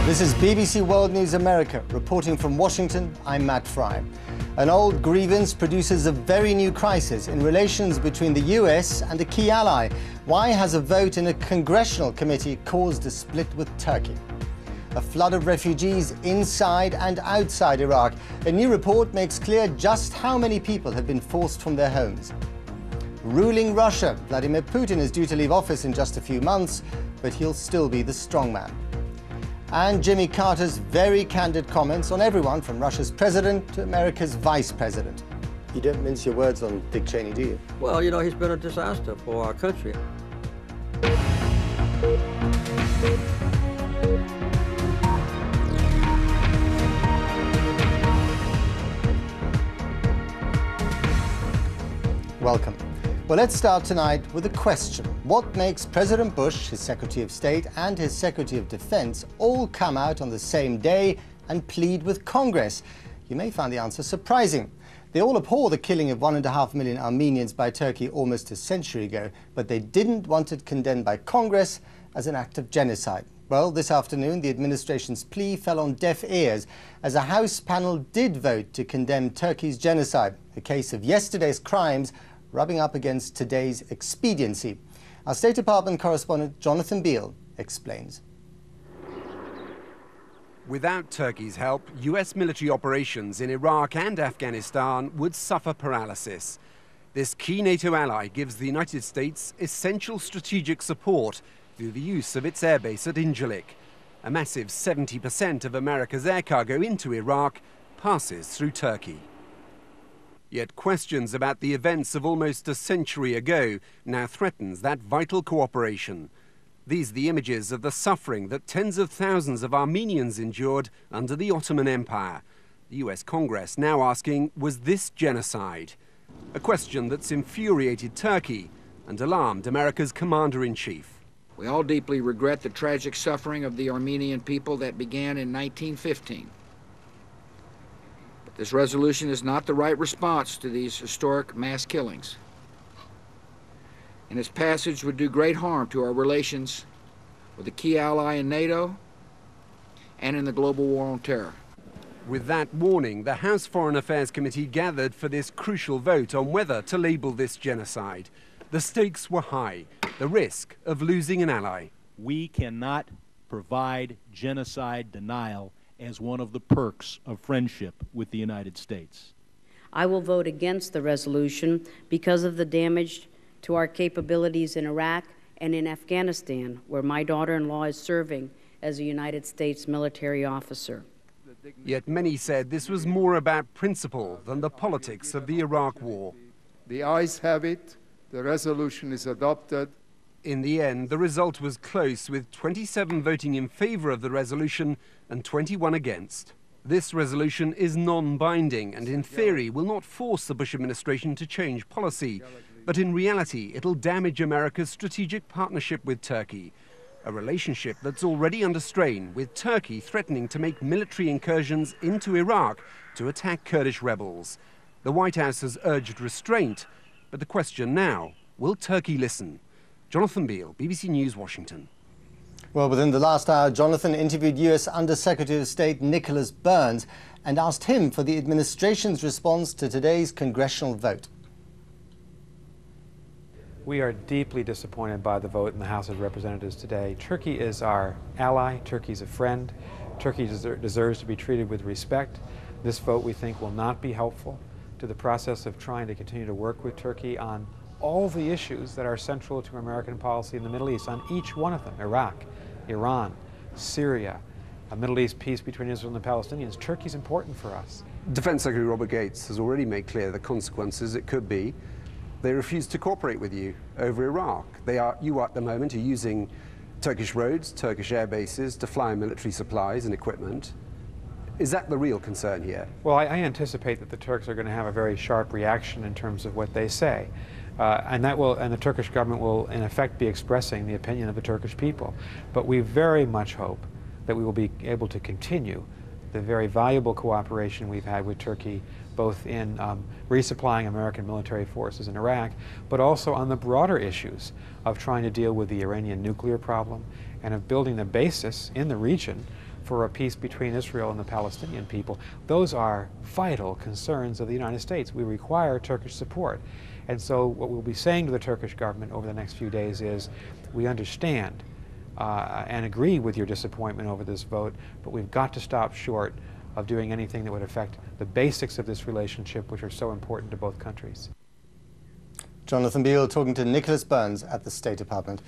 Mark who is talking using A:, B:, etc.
A: This is BBC World News America. Reporting from Washington, I'm Matt Fry. An old grievance produces a very new crisis in relations between the US and a key ally. Why has a vote in a congressional committee caused a split with Turkey? A flood of refugees inside and outside Iraq. A new report makes clear just how many people have been forced from their homes. Ruling Russia, Vladimir Putin is due to leave office in just a few months, but he'll still be the strongman. And Jimmy Carter's very candid comments on everyone from Russia's president to America's vice president. You don't mince your words on Dick Cheney, do you?
B: Well, you know, he's been a disaster for our country.
A: Welcome. Well, let's start tonight with a question. What makes President Bush, his Secretary of State and his Secretary of Defense all come out on the same day and plead with Congress? You may find the answer surprising. They all abhor the killing of 1.5 million Armenians by Turkey almost a century ago, but they didn't want it condemned by Congress as an act of genocide. Well, this afternoon, the administration's plea fell on deaf ears as a House panel did vote to condemn Turkey's genocide, a case of yesterday's crimes rubbing up against today's expediency. Our State Department correspondent Jonathan Beale explains.
C: Without Turkey's help, US military operations in Iraq and Afghanistan would suffer paralysis. This key NATO ally gives the United States essential strategic support through the use of its airbase at Incirlik. A massive 70% of America's air cargo into Iraq passes through Turkey. Yet questions about the events of almost a century ago now threatens that vital cooperation. These are the images of the suffering that tens of thousands of Armenians endured under the Ottoman Empire. The US Congress now asking, was this genocide? A question that's infuriated Turkey and alarmed America's commander-in-chief.
D: We all deeply regret the tragic suffering of the Armenian people that began in 1915. This resolution is not the right response to these historic mass killings, and its passage would do great harm to our relations with a key ally in NATO and in the global war on terror.
C: With that warning, the House Foreign Affairs Committee gathered for this crucial vote on whether to label this genocide. The stakes were high, the risk of losing an ally.
E: We cannot provide genocide denial as one of the perks of friendship with the United States.
F: I will vote against the resolution because of the damage to our capabilities in Iraq and in Afghanistan, where my daughter-in-law is serving as a United States military officer.
C: Yet many said this was more about principle than the politics of the Iraq war.
G: The ayes have it. The resolution is adopted.
C: In the end, the result was close, with 27 voting in favor of the resolution and 21 against. This resolution is non-binding and in theory will not force the Bush administration to change policy. But in reality, it'll damage America's strategic partnership with Turkey, a relationship that's already under strain, with Turkey threatening to make military incursions into Iraq to attack Kurdish rebels. The White House has urged restraint, but the question now, will Turkey listen? Jonathan Beale, BBC News, Washington.
A: Well, within the last hour, Jonathan interviewed US Under-Secretary of State Nicholas Burns and asked him for the administration's response to today's congressional vote.
H: We are deeply disappointed by the vote in the House of Representatives today. Turkey is our ally. Turkey is a friend. Turkey deserves to be treated with respect. This vote, we think, will not be helpful to the process of trying to continue to work with Turkey on all the issues that are central to American policy in the Middle East, on each one of them: Iraq, Iran, Syria, a Middle East peace between Israel and the Palestinians. Turkey's important for us.
C: Defense Secretary Robert Gates has already made clear the consequences it could be. They refuse to cooperate with you over Iraq. You at the moment are using Turkish roads, Turkish air bases to fly military supplies and equipment. Is that the real concern here?
H: Well, I anticipate that the Turks are going to have a very sharp reaction in terms of what they say. And the Turkish government will, in effect, be expressing the opinion of the Turkish people. But we very much hope that we will be able to continue the very valuable cooperation we've had with Turkey, both in resupplying American military forces in Iraq, but also on the broader issues of trying to deal with the Iranian nuclear problem and of building the basis in the region for a peace between Israel and the Palestinian people. Those are vital concerns of the United States. We require Turkish support. And so what we'll be saying to the Turkish government over the next few days is, we understand and agree with your disappointment over this vote, but we've got to stop short of doing anything that would affect the basics of this relationship, which are so important to both countries.
A: Jonathan Beale talking to Nicholas Burns at the State Department.